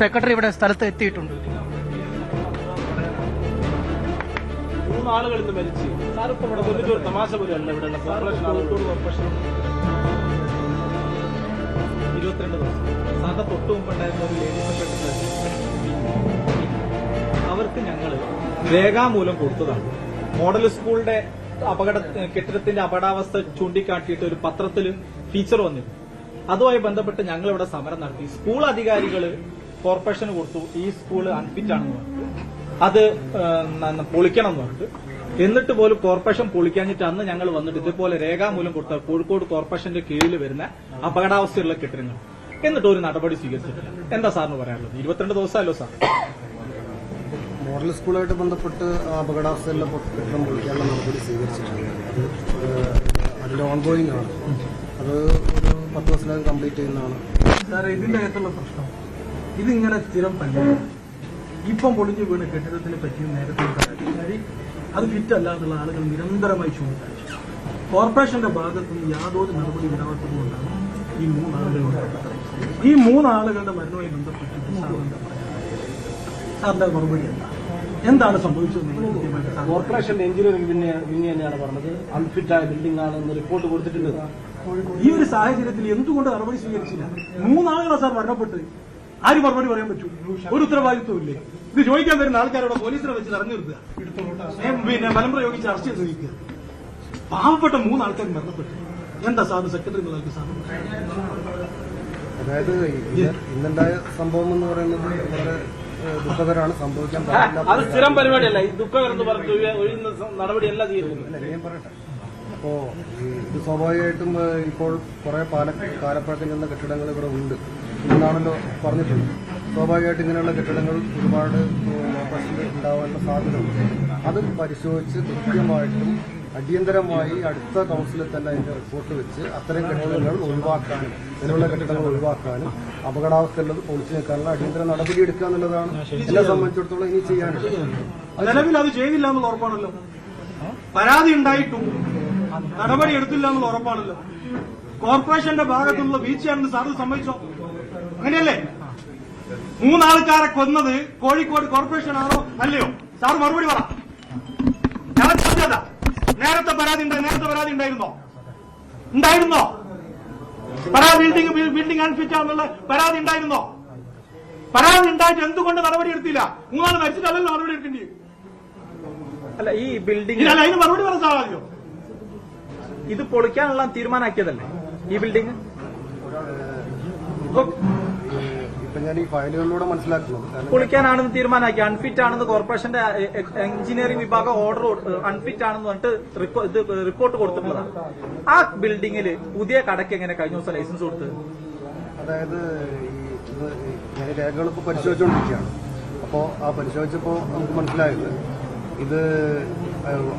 Secretary ഇവിടെ സ്ഥലത്ത് എത്തിയിട്ടുണ്ട്. 3 ആളുകൾ ഇന്ന് മരിച്ചു. സാറിപ്പോ ഇവിടെ വന്നിട്ട് ഒരു തമാശ പോലെയല്ല ഇവിടെ കോർപ്പറേഷൻ 22 ദിവസം സാറിന്റെ തൊട്ട് മുമ്പുണ്ടായിരുന്ന ഒരു ലേഡി സെക്രട്ടറി അവർക്ക് ഞങ്ങൾ രേഖാമൂലം കൊടുത്തതാണ്. മോഡൽ സ്കൂളിന്റെ കെട്ടിടത്തിന്റെ അപകടാവസ്ഥ ചൂണ്ടിക്കാട്ടിയിട്ട് ഒരു പത്രത്തിൽ ഫീച്ചർ വന്നിരുന്നു. അതുമായി ബന്ധപ്പെട്ട് ഞങ്ങൾ ഇവിടെ സമരം നടത്തി. സ്കൂൾ അധികാരികൾ കോർപ്പറേഷന് കൊടുത്തു, ഈ സ്കൂൾ അൺഫിറ്റ് ആണെന്ന് പറഞ്ഞു, അത് പൊളിക്കണം എന്ന് പറഞ്ഞിട്ട്. എന്നിട്ട് പോലും കോർപ്പറേഷൻ പൊളിക്കാഞ്ഞിട്ട് അന്ന് ഞങ്ങൾ വന്നിട്ട് ഇതുപോലെ രേഖാമൂലം കൊടുത്ത കോഴിക്കോട് കോർപ്പറേഷന്റെ കീഴിൽ വരുന്ന അപകടാവസ്ഥയുള്ള കെട്ടിടങ്ങൾ എന്നിട്ട് ഒരു നടപടി സ്വീകരിച്ചിട്ടില്ല. എന്താ സാറിന് പറയാനുള്ളത്? 22 ദിവസമല്ലോ സാർ. മോഡൽ സ്കൂളുമായിട്ട് ബന്ധപ്പെട്ട് അപകടാവസ്ഥയിലുള്ള കെട്ടിടം പൊളിക്കാനുള്ള നടപടി സ്വീകരിച്ചിട്ടുണ്ട്. അതിന്റെ ഓൺഗോയിങ് ആണ്. അത് ഒരു 10 ദിവസത്തിനകം കംപ്ലീറ്റ് ചെയ്യുന്നതാണ്. സാറേ, ഇതിന്റെ അകത്തുള്ള പ്രശ്നം ഇതിങ്ങനെ സ്ഥിരം പഞ്ചായ ഇപ്പം പൊളിഞ്ഞു വീണ് കെട്ടിടത്തിനെ പറ്റിയും നേരത്തെ അത് ഫിറ്റല്ല എന്നുള്ള ആളുകൾ നിരന്തരമായി ചൂണ്ടിക്കാണിച്ചു. കോർപ്പറേഷന്റെ ഭാഗത്തുനിന്ന് യാതൊരു നടപടി ഉണ്ടാവാത്തതുകൊണ്ടാണ് ഈ 3 ആളുകൾ ഈ 3 ആളുകളുടെ മരണവുമായി ബന്ധപ്പെട്ട് സാറിന്റെ മറുപടി എന്താണ് സംഭവിച്ചത്? കോർപ്പറേഷൻ എഞ്ചിനീയറിംഗ് വിങ് തന്നെയാണ് പറഞ്ഞത് അൺഫിറ്റായ ബിൽഡിംഗ് ആണെന്ന് റിപ്പോർട്ട് കൊടുത്തിട്ടുണ്ട്. ഈ ഒരു സാഹചര്യത്തിൽ എന്തുകൊണ്ട് നടപടി സ്വീകരിച്ചില്ല? 3 ആളുകളാണ് സാർ മരണപ്പെട്ട്. ആര് മറുപടി പറയാൻ പറ്റൂ? ഒരു ഉത്തരവാദിത്വം ഇല്ലേ? ഇത് ചോദിക്കാൻ വരുന്ന ആൾക്കാരോട് പോലീസിനെ വെച്ച് തെരഞ്ഞു നിർത്തുക, പിന്നെ ബലം പ്രയോഗിച്ച് അറസ്റ്റ് ചെയ്ത് ചോദിക്കുക. പാവപ്പെട്ട 3 ആൾക്കാർ മരണപ്പെട്ടു. എന്താ സാറിന് സെക്രട്ടറി നിങ്ങൾക്ക് സാറിന്? അതായത് ഇന്നുണ്ടായ സംഭവം എന്ന് പറയുന്നത് വളരെ ദുഃഖകരമാണ്. സംഭവിക്കാൻ പാടില്ല. അത് സ്ഥിരം പരിപാടിയല്ല. ഈ ദുഃഖകരം എന്ന് പറഞ്ഞു ഒഴിയുന്ന നടപടിയല്ല ചെയ്യുന്നത്. ഞാൻ പറയട്ടെ. അപ്പോ ഇത് സ്വാഭാവികമായിട്ടും ഇപ്പോൾ കുറെ കാലപ്പഴക്കം ചെന്ന കെട്ടിടങ്ങൾ ഇവിടെ ഉണ്ട് എന്നാണല്ലോ പറഞ്ഞിട്ടുണ്ട്. സ്വാഭാവികമായിട്ട് ഇങ്ങനെയുള്ള കെട്ടിടങ്ങൾ ഒരുപാട് പ്രശ്നം ഉണ്ടാവാനുള്ള സാധ്യതയുണ്ട്. അത് പരിശോധിച്ച് കൃത്യമായിട്ടും അടിയന്തരമായി അടുത്ത കൌൺസിലിൽ തന്നെ അതിന്റെ റിപ്പോർട്ട് വെച്ച് അത്തരം കെട്ടിടങ്ങൾ ഒഴിവാക്കാനും നിലവിലുള്ള കെട്ടിടങ്ങൾ ഒഴിവാക്കാനും അപകടാവസ്ഥയുള്ളത് പൊളിച്ചു നിൽക്കാനുള്ള അടിയന്തര നടപടി എടുക്കുക എന്നുള്ളതാണ് എന്നെ സംബന്ധിച്ചിടത്തോളം ഇനി ചെയ്യാനുള്ളത്. നിലവിൽ അത് ചെയ്തില്ല എന്നുള്ള ഉറപ്പാണല്ലോ. പരാതി ഉണ്ടായിട്ടും നടപടി എടുത്തില്ല എന്നുള്ള ഉറപ്പാണല്ലോ. കോർപ്പറേഷന്റെ ഭാഗത്തുനിന്നുള്ള വീഴ്ചയാണെന്ന് സാറ് സമ്മതിച്ചോ? അങ്ങനെയല്ലേ? 3 ആൾക്കാരെ കൊന്നത് കോഴിക്കോട് കോർപ്പറേഷൻ ആണോ അല്ലയോ? സാർ മറുപടി പറ. ഞാൻ ചോദിച്ചത നേരത്തെ പരാതി ഉണ്ടായിരുന്നോ? ബിൽഡിംഗ് അൺഫിറ്റ് ആണെന്നുള്ള പരാതി ഉണ്ടായിരുന്നോ? പരാതി ഉണ്ടായിട്ട് എന്തുകൊണ്ട് നടപടി എടുത്തില്ല? 3 ആൾ മരിച്ചിട്ടല്ലല്ലോ നടപടി എടുക്കേണ്ടി. അല്ല, ഈ ബിൽഡിംഗ് അതിന് മറുപടി പറയാൻ സാധിക്കും. ഇത് പൊളിക്കാനുള്ള തീരുമാനമാക്കിയതല്ലേ ഈ ബിൽഡിംഗ്? ഇപ്പൊ ഞാൻ ഈ ഫയലുകളിലൂടെ മനസ്സിലാക്കുന്നത് പൊളിക്കാനാണെന്ന് തീരുമാനമാക്കി. അൺഫിറ്റ് ആണെന്ന് കോർപ്പറേഷന്റെ എഞ്ചിനീയറിംഗ് വിഭാഗം ഓർഡർ അൺഫിറ്റ് ആണെന്ന് പറഞ്ഞിട്ട് റിപ്പോർട്ട് കൊടുത്തിട്ടുള്ളതാണ്. ആ ബിൽഡിംഗിൽ പുതിയ കടയ്ക്ക് എങ്ങനെ കഴിഞ്ഞ ദിവസം ലൈസൻസ് കൊടുത്തത്? അതായത് ഞാൻ രേഖകൾ ഇപ്പോൾ പരിശോധിച്ചുകൊണ്ടിരിക്കുകയാണ്. അപ്പോൾ ആ പരിശോധിച്ചപ്പോൾ നമുക്ക് മനസ്സിലായത് ഇത്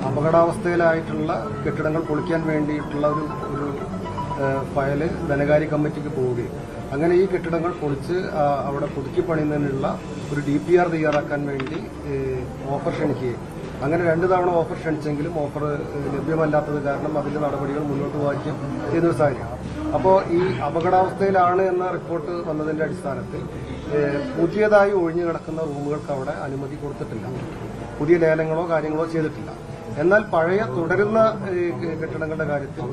അപകടാവസ്ഥയിലായിട്ടുള്ള കെട്ടിടങ്ങൾ പൊളിക്കാൻ വേണ്ടിയിട്ടുള്ള ഒരു ഫയല് ധനകാര്യ കമ്മിറ്റിക്ക് പോവുകയും അങ്ങനെ ഈ കെട്ടിടങ്ങൾ പൊളിച്ച് അവിടെ പുതുക്കി പണിയുന്നതിനുള്ള ഒരു DPR തയ്യാറാക്കാൻ വേണ്ടി ഓഫർ ക്ഷണിക്കുകയും അങ്ങനെ 2 തവണ ഓഫർ ക്ഷണിച്ചെങ്കിലും ഓഫർ ലഭ്യമല്ലാത്തത് കാരണം അതിന്റെ നടപടികൾ മുന്നോട്ട് പോകാൻ ചെയ്യുന്ന ഒരു സാഹചര്യം. അപ്പോൾ ഈ അപകടാവസ്ഥയിലാണ് എന്ന റിപ്പോർട്ട് വന്നതിന്റെ അടിസ്ഥാനത്തിൽ പുതിയതായി ഒഴിഞ്ഞു കിടക്കുന്ന റൂമുകൾക്ക് അവിടെ അനുമതി കൊടുത്തിട്ടില്ല. പുതിയ ലേലങ്ങളോ കാര്യങ്ങളോ ചെയ്തിട്ടില്ല. എന്നാൽ പഴയ തുടരുന്ന കെട്ടിടങ്ങളുടെ കാര്യത്തിൽ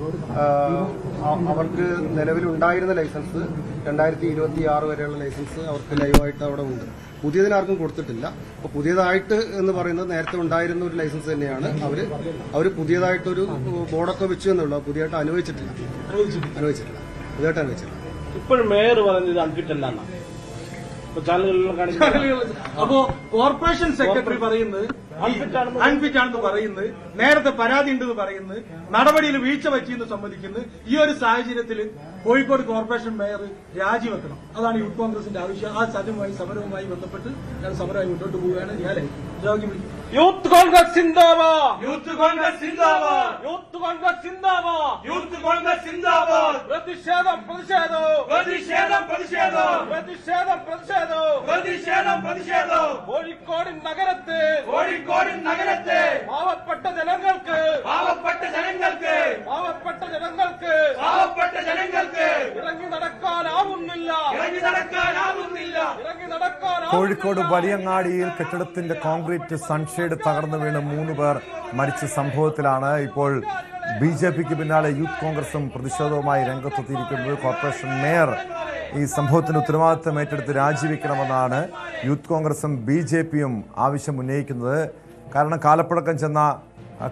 അവർക്ക് നിലവിലുണ്ടായിരുന്ന ലൈസൻസ് 2026 വരെയുള്ള ലൈസൻസ് അവർക്ക് ലൈവായിട്ട് അവിടെ ഉണ്ട്. പുതിയതിനാർക്കും കൊടുത്തിട്ടില്ല. അപ്പോൾ പുതിയതായിട്ട് എന്ന് പറയുന്നത് നേരത്തെ ഉണ്ടായിരുന്ന ഒരു ലൈസൻസ് തന്നെയാണ്. അവർ പുതിയതായിട്ടൊരു ബോർഡൊക്കെ വെച്ചു എന്നുള്ളൂ. പുതിയതായിട്ട് അനുവദിച്ചിട്ടില്ല. പുതിയതായിട്ട് അനുവദിച്ചിട്ടില്ല. ഇപ്പോഴും മേയർ പറഞ്ഞത് അൺഫിറ്റ് അല്ല. അപ്പോ കോർപ്പറേഷൻ സെക്രട്ടറി പറയുന്നത് അൺഫിറ്റ് ആണെന്ന് പറയുന്നത്, നേരത്തെ പരാതി ഉണ്ടെന്ന് പറയുന്നത്, നടപടിയിൽ വീഴ്ച പറ്റിയെന്ന് സമ്മതിക്കുന്നത്. ഈ ഒരു സാഹചര്യത്തിൽ കോഴിക്കോട് കോർപ്പറേഷൻ മേയർ രാജിവെക്കണം. അതാണ് യൂത്ത് കോൺഗ്രസിന്റെ ആവശ്യം. ആ സമരവുമായി ബന്ധപ്പെട്ട് ഞാൻ സമരമായി മുന്നോട്ട് പോവുകയാണ്. ഞാൻ യൂത്ത് കോൺഗ്രസ് സിന്ദാബാദ്, യൂത്ത് കോൺഗ്രസ് സിന്ദാബാദ്, യൂത്ത് കോൺഗ്രസ് സിന്ദാബാദ്, യൂത്ത് കോൺഗ്രസ് സിന്ദാബാദ്. പ്രതിഷേധം കോഴിക്കോട് നഗരത്തെ പാവപ്പെട്ട ജനങ്ങൾക്ക് ഇറങ്ങി നടക്കാനാവുന്നില്ല. കോഴിക്കോട് വലിയങ്ങാടിയിൽ കെട്ടിടത്തിന്റെ കോൺക്രീറ്റ് സൺഷെയ്ഡ് തകർന്നു വീണ് 3 പേർ മരിച്ച സംഭവത്തിലാണ് ഇപ്പോൾ BJPക്ക് പിന്നാലെ യൂത്ത് കോൺഗ്രസും പ്രതിഷേധവുമായി രംഗത്തെത്തിയിരിക്കുന്നത്. കോർപ്പറേഷൻ മേയർ ഈ സംഭവത്തിന് ഉത്തരവാദിത്തം ഏറ്റെടുത്ത് രാജിവെക്കണമെന്നാണ് യൂത്ത് കോൺഗ്രസും BJPയും ആവശ്യം ഉന്നയിക്കുന്നത്. കാരണം കാലപ്പഴക്കം ചെന്ന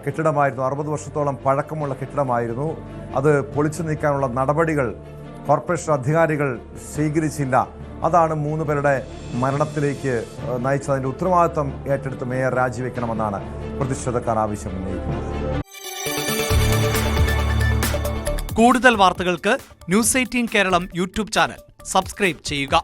കെട്ടിടമായിരുന്നു, 60 വർഷത്തോളം പഴക്കമുള്ള കെട്ടിടമായിരുന്നു. അത് പൊളിച്ചു നീക്കാനുള്ള നടപടികൾ കോർപ്പറേഷൻ അധികാരികൾ സ്വീകരിച്ചില്ല. അതാണ് 3 പേരുടെ മരണത്തിലേക്ക് നയിച്ചത്. അതിന്റെ ഉത്തരവാദിത്തം ഏറ്റെടുത്ത് മേയർ രാജിവെക്കണമെന്നാണ് പ്രതിഷേധക്കാർ ആവശ്യം ഉന്നയിക്കുന്നത്. കൂടുതൽ വാർത്തകൾക്ക് News 18 Keralam YouTube channel subscribe ചെയ്യുക.